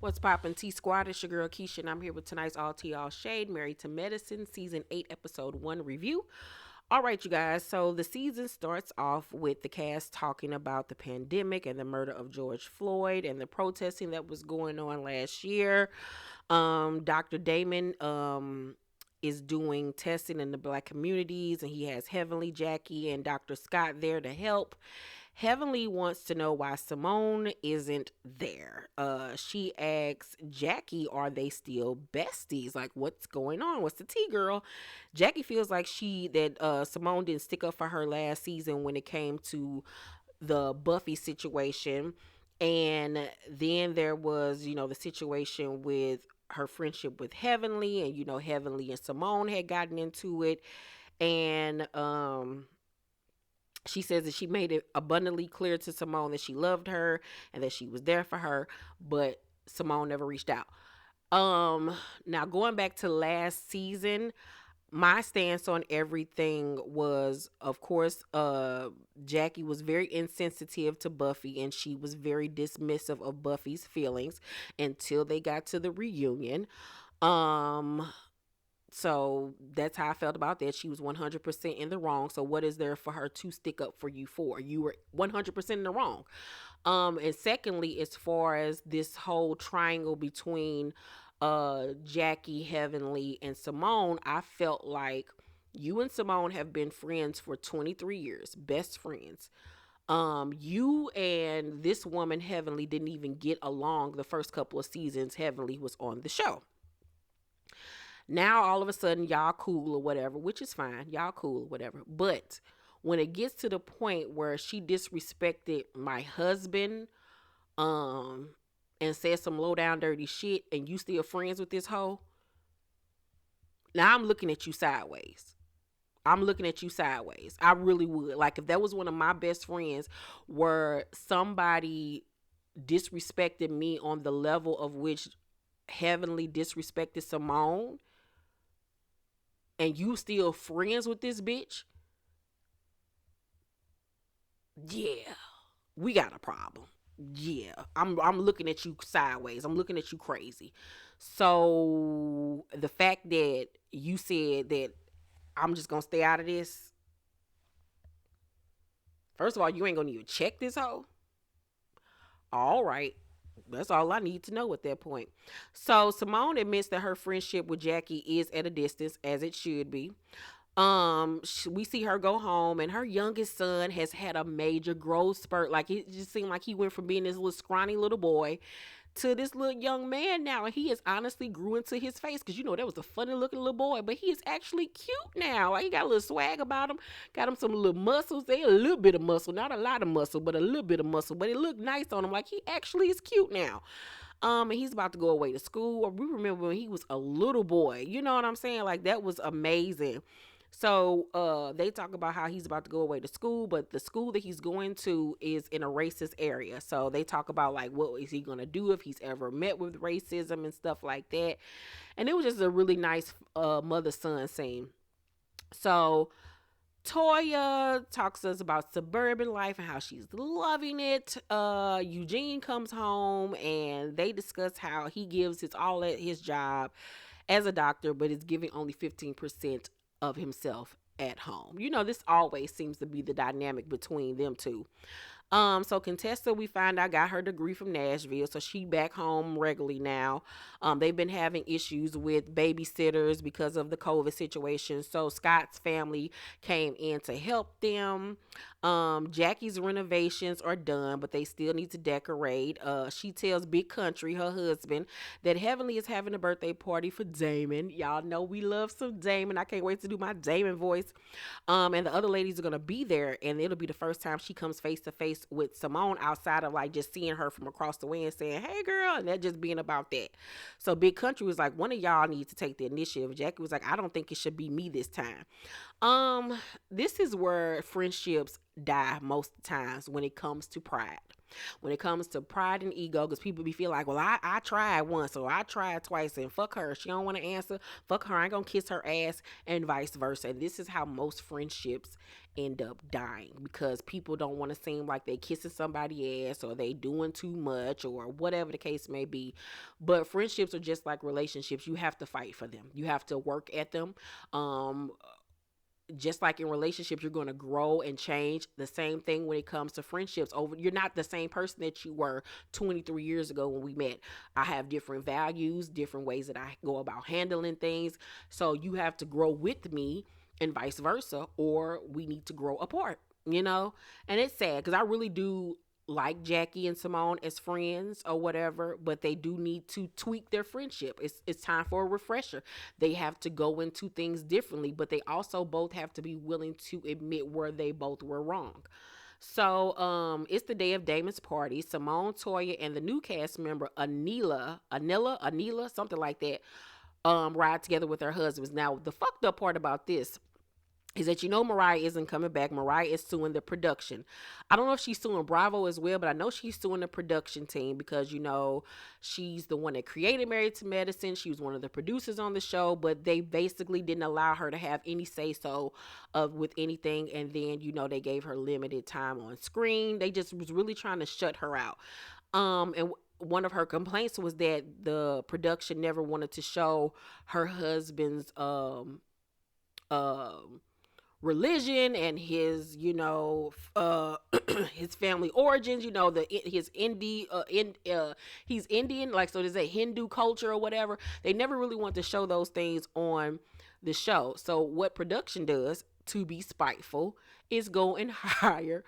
What's poppin' T Squad? It's your girl Keisha, and I'm here with tonight's All Tea All Shade, Married to Medicine, Season 8, Episode 1 review. All right, you guys, so the season starts off with the cast talking about the pandemic and the murder of George Floyd and the protesting that was going on last year. Dr. Damon is doing testing in the black communities, and he has Heavenly, Jackie, and Dr. Scott there to help. Heavenly wants to know why Simone isn't there. She asks Jackie, are they still besties? Like, what's going on? What's the tea, girl? Jackie feels like Simone didn't stick up for her last season when it came to the Buffy situation. And then there was, the situation with her friendship with Heavenly, and Heavenly and Simone had gotten into it. And she says that she made it abundantly clear to Simone that she loved her and that she was there for her, but Simone never reached out. Now going back to last season, my stance on everything was, of course, Jackie was very insensitive to Buffy, and she was very dismissive of Buffy's feelings until they got to the reunion. Um, so that's how I felt about that. She was 100% in the wrong. So what is there for her to stick up for you for? You were 100% in the wrong. And secondly, as far as this whole triangle between Jackie, Heavenly, and Simone, I felt like you and Simone have been friends for 23 years, best friends. You and this woman, Heavenly, didn't even get along the first couple of seasons Heavenly was on the show. Now all of a sudden y'all cool or whatever, which is fine. Y'all cool or whatever. But when it gets to the point where she disrespected my husband, um, and said some low down dirty shit, and you still friends with this hoe, now I'm looking at you sideways. I'm looking at you sideways. I really would. Like, if that was one of my best friends where somebody disrespected me on the level of which Heavenly disrespected Simone, and you still friends with this bitch, yeah, we got a problem. Yeah, I'm looking at you sideways. I'm looking at you crazy. So the fact that you said that I'm just gonna stay out of this, first of all, you ain't gonna even check this hoe. All right. That's all I need to know at that point. So Simone admits that her friendship with Jackie is at a distance, as it should be. We see her go home, and her youngest son has had a major growth spurt. Like, it just seemed like he went from being this little scrawny little boy to this little young man now, and he has honestly grew into his face, because that was a funny looking little boy, but he is actually cute now. Like, he got a little swag about him, got him some little muscles there, a little bit of muscle, not a lot of muscle, but a little bit of muscle, but it looked nice on him. Like, he actually is cute now. And he's about to go away to school. We remember when he was a little boy, you know what I'm saying? Like, that was amazing. So they talk about how he's about to go away to school, but the school that he's going to is in a racist area. So they talk about, like, what is he going to do if he's ever met with racism and stuff like that. And it was just a really nice mother-son scene. So Toya talks to us about suburban life and how she's loving it. Eugene comes home, and they discuss how he gives his all at his job as a doctor, but is giving only 15% of himself at home. This always seems to be the dynamic between them two. So Contessa, we find out, got her degree from Nashville, so she back home regularly now. They've been having issues with babysitters because of the COVID situation, so Scott's family came in to help them. Jackie's renovations are done, but they still need to decorate. She tells Big Country, her husband, that Heavenly is having a birthday party for Damon. Y'all know we love some Damon. I can't wait to do my Damon voice. And the other ladies are gonna be there, and it'll be the first time she comes face to face with Simone outside of, like, just seeing her from across the way and saying, "Hey, girl," and that just being about that. So Big Country was like, one of y'all needs to take the initiative. Jackie was like, I don't think it should be me this time. This is where friendships die most times, when it comes to pride. When it comes to pride and ego, because people be feel like, well, I tried once or I tried twice and fuck her. She don't want to answer. Fuck her. I ain't gonna kiss her ass and vice versa. And this is how most friendships end up dying because people don't want to seem like they kissing somebody ass or they doing too much or whatever the case may be. But friendships are just like relationships. You have to fight for them. You have to work at them. Um, just like in relationships, you're going to grow and change. The same thing when it comes to friendships. Over, you're not the same person that you were 23 years ago when we met. I have different values, different ways that I go about handling things. So you have to grow with me and vice versa, or we need to grow apart, you know? And it's sad because I really do like Jackie and Simone as friends or whatever, but they do need to tweak their friendship. It's time for a refresher. They have to go into things differently, but they also both have to be willing to admit where they both were wrong. So it's the day of Damon's party. Simone, Toya, and the new cast member Anila, something like that, ride together with their husbands. Now, the fucked up part about this is that Mariah isn't coming back. Mariah is suing the production. I don't know if she's suing Bravo as well, but I know she's suing the production team because she's the one that created Married to Medicine. She was one of the producers on the show, but they basically didn't allow her to have any say so of with anything. And then they gave her limited time on screen. They just was really trying to shut her out. And one of her complaints was that the production never wanted to show her husband's um religion and his his family origins, his he's Indian, like, so there's a Hindu culture or whatever. They never really want to show those things on the show. So what production does, to be spiteful, is go and hire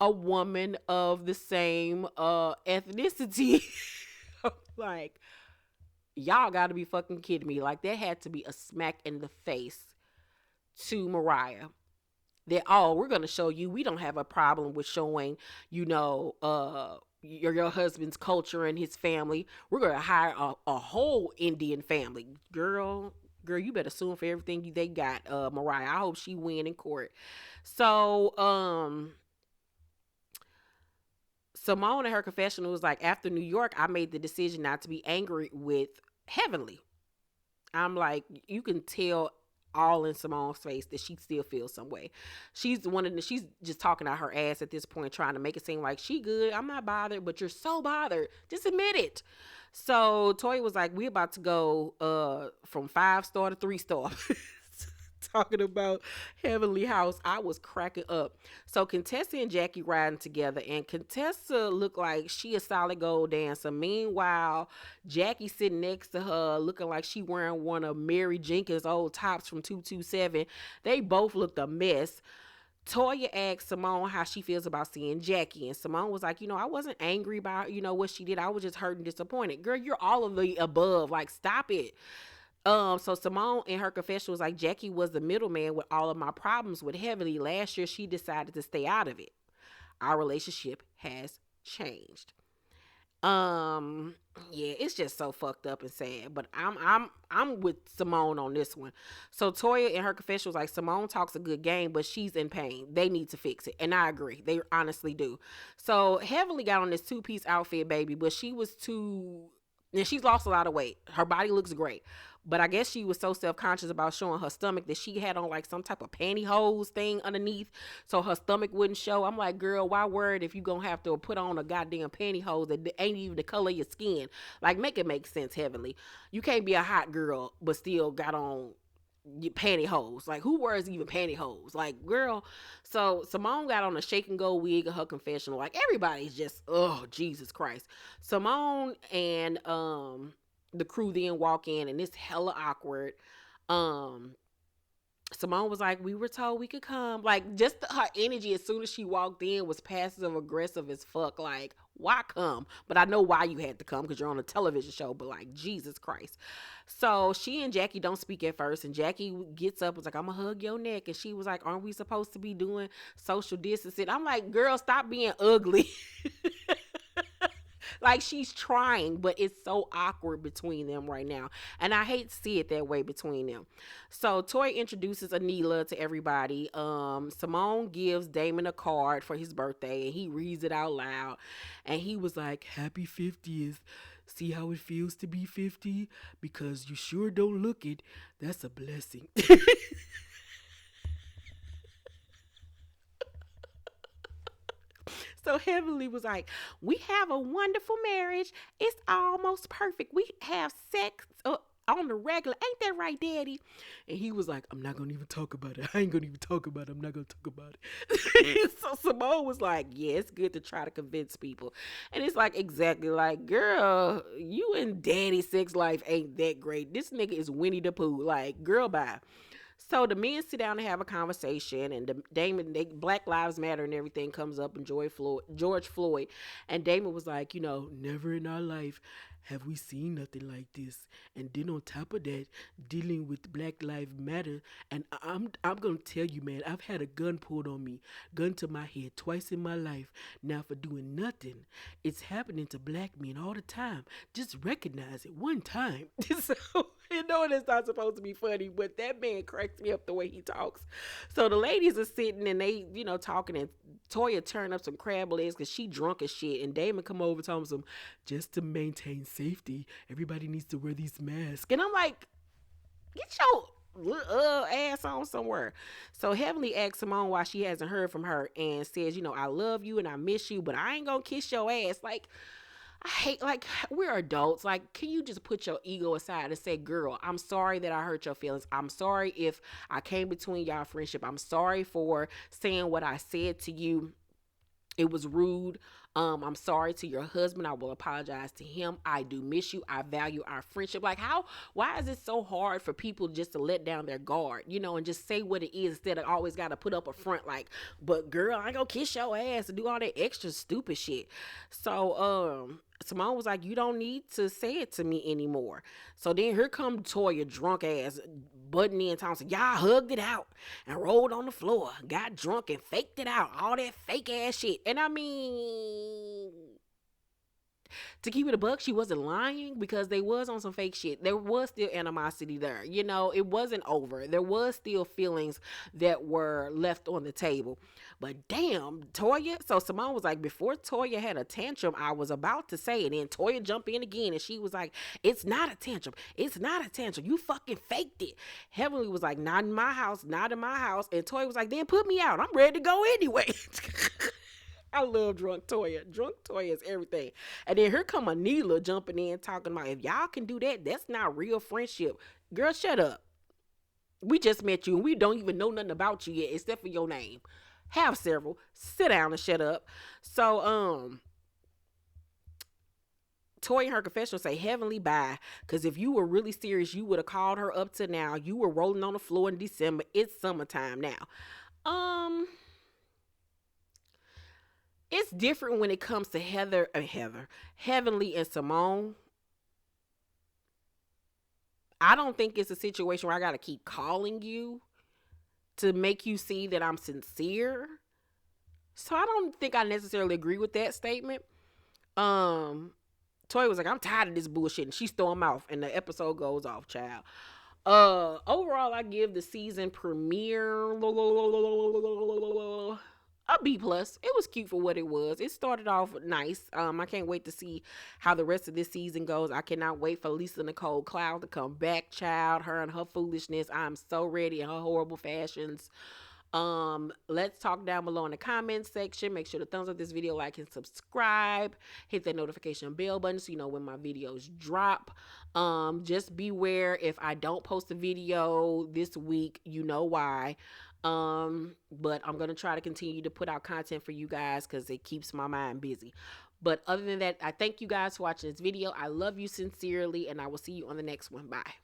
a woman of the same ethnicity. Like, y'all gotta be fucking kidding me. Like, that had to be a smack in the face to Mariah, that, oh, we're going to show you we don't have a problem with showing your husband's culture and his family. We're going to hire a whole Indian family. Girl, you better sue them for everything they got. Mariah, I hope she win in court. So Simone in her confessional was like, after New York, I made the decision not to be angry with Heavenly. I'm like, you can tell all in Simone's face that she still feels some way. She's just talking out her ass at this point, trying to make it seem like she good. I'm not bothered, but you're so bothered. Just admit it. So Toya was like, we about to go from 5-star to 3-star. Talking about Heavenly House. I was cracking up. So Contessa and Jackie riding together, and Contessa looked like she a solid gold dancer. Meanwhile, Jackie sitting next to her looking like she wearing one of Mary Jenkins' old tops from 227. They both looked a mess. Toya asked Simone how she feels about seeing Jackie, and Simone was like, I wasn't angry about, what she did. I was just hurt and disappointed. Girl, you're all of the above. Like, stop it. So Simone in her confession was like, Jackie was the middleman with all of my problems with Heavenly. Last year, she decided to stay out of it. Our relationship has changed. Yeah, it's just so fucked up and sad. But I'm with Simone on this one. So Toya in her confession was like, Simone talks a good game, but she's in pain. They need to fix it. And I agree. They honestly do. So Heavenly got on this 2-piece outfit, baby, but she was too, and she's lost a lot of weight. Her body looks great. But I guess she was so self-conscious about showing her stomach that she had on like some type of pantyhose thing underneath so her stomach wouldn't show. I'm like, girl, why worried if you gonna have to put on a goddamn pantyhose that ain't even the color of your skin? Like, make it make sense, Heavenly. You can't be a hot girl but still got on pantyhose. Like, who wears even pantyhose? Like, girl. So Simone got on a shake and go wig in her confessional. Like, everybody's just, oh, Jesus Christ. Simone and the crew then walk in, and it's hella awkward. Simone was like, we were told we could come. Like, just her energy as soon as she walked in was passive aggressive as fuck. Like, why come? But I know why you had to come, because you're on a television show. But like, Jesus Christ. So she and Jackie don't speak at first, and Jackie gets up, was like, I'm gonna hug your neck. And she was like, aren't we supposed to be doing social distancing? I'm like, girl, stop being ugly. Like she's trying, but it's so awkward between them right now. And I hate to see it that way between them. So Toy introduces Anila to everybody. Simone gives Damon a card for his birthday and he reads it out loud. And he was like, "Happy 50th. See how it feels to be 50? Because you sure don't look it. That's a blessing." So Heavenly was like, "We have a wonderful marriage. It's almost perfect. We have sex on the regular. Ain't that right, Daddy?" And he was like, "I'm not going to even talk about it. I ain't going to even talk about it. I'm not going to talk about it." So Simone was like, "Yeah, it's good to try to convince people." And it's like, exactly like, girl, you and Daddy's sex life ain't that great. This nigga is Winnie the Pooh. Like, girl, bye. So the men sit down and have a conversation, and Black Lives Matter and everything comes up, and George Floyd, and Damon was like, "Never in our life have we seen nothing like this." And then on top of that, dealing with Black Lives Matter, and I'm gonna tell you, man, I've had a gun pulled on me, gun to my head twice in my life. Now for doing nothing, it's happening to black men all the time. Just recognize it one time. So it's not supposed to be funny, but that man cracks me up the way he talks. So the ladies are sitting and they, talking, and Toya turn up some crab legs because she drunk as shit, and Damon come over telling some, "Just to maintain safety, everybody needs to wear these masks." And I'm like, get your ass on somewhere. So Heavenly asks Simone why she hasn't heard from her and says, "I love you and I miss you, but I ain't gonna kiss your ass." Like, I hate, like, we're adults. Like, can you just put your ego aside and say, "Girl, I'm sorry that I hurt your feelings. I'm sorry if I came between y'all friendship. I'm sorry for saying what I said to you. It was rude. I'm sorry to your husband. I will apologize to him. I do miss you. I value our friendship." Like, why is it so hard for people just to let down their guard, and just say what it is instead of always got to put up a front like, "But girl, I ain't gonna kiss your ass," and do all that extra stupid shit. So, Simone was like, "You don't need to say it to me anymore." So then here come Toya, drunk ass, butting in Thompson. "Y'all hugged it out and rolled on the floor, got drunk and faked it out. All that fake ass shit." And I mean, to keep it a buck, she wasn't lying because they was on some fake shit. There was still animosity there. It wasn't over. There was still feelings that were left on the table. But damn, Toya. So Simone was like, "Before Toya had a tantrum, I was about to say," and then Toya jumped in again and she was like, "It's not a tantrum. It's not a tantrum. You fucking faked it." Heavenly was like, "Not in my house. Not in my house." And Toya was like, "Then put me out. I'm ready to go anyway." I love drunk Toya. Drunk Toya is everything. And then here come Anila jumping in talking about, "If y'all can do that, that's not real friendship." Girl, shut up. We just met you and we don't even know nothing about you yet except for your name. Have several. Sit down and shut up. So, Toy in her confessional say, "Heavenly, bye. Because if you were really serious, you would have called her up to now. You were rolling on the floor in December. It's summertime now." Um, it's different when it comes to Heavenly and Simone. I don't think it's a situation where I gotta keep calling you to make you see that I'm sincere. So I don't think I necessarily agree with that statement. Um, Toy was like, "I'm tired of this bullshit," and she stormed off, and the episode goes off, child. Overall, I give the season premiere a B plus. It was cute for what it was. It started off nice. I can't wait to see how the rest of this season goes. I cannot wait for Lisa Nicole Cloud to come back, child. Her and her foolishness. I'm so ready, and her horrible fashions. Let's talk down below in the comments section. Make sure to thumbs up this video, like and subscribe. Hit that notification bell button so you know when my videos drop. Just beware if I don't post a video this week, you know why. But I'm gonna try to continue to put out content for you guys because it keeps my mind busy. But other than that, I thank you guys for watching this video. I love you sincerely, and I will see you on the next one. Bye.